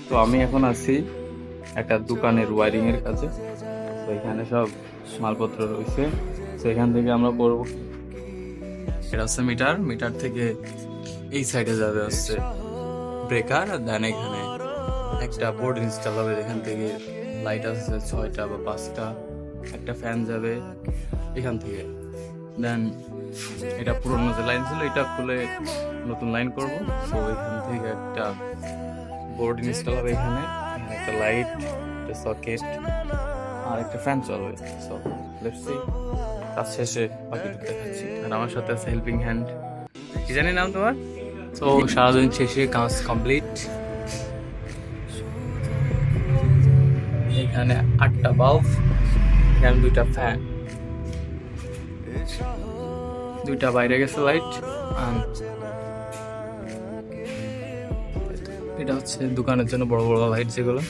তো আমি এখন আছি একটা দোকানের ওয়ারিং এর কাছে। তো এখানে সব মালপত্র রয়েছে। তো এখান থেকে আমরা করব কি, এটা হচ্ছে মিটার, মিটার থেকে এই সাইডে যাবে হচ্ছে ব্রেকার, আর দেন এখানে একটা বোর্ড ইনস্টল হবে। এখান থেকে লাইট আছে 6টা বা 5টা, একটা ফ্যান যাবে এখান থেকে। দেন এটা পুরোনো যে লাইন ছিল এটা খুলে নতুন লাইন করব। তো এখান থেকে একটা বোর্ড ইনস্টল হবে এখানে, এখানে একটা লাইট, একটা সকেট আর একটা ফ্যান চলবে। সো লেটস সি, কাজ শেষে বাকিটুকু দেখাচ্ছি। আর আমার সাথে আছে হেল্পিং হ্যান্ড, কি জানি নাম তোমার। তো সারাদিন শেষে কাজ কমপ্লিট। এখানে 8টা বাল্ব, এখানে 2টা ফ্যান, 2টা বাইরে গেছে লাইট। এটা হচ্ছে দোকানের জন্য বড় বড় লাইট যেগুলো।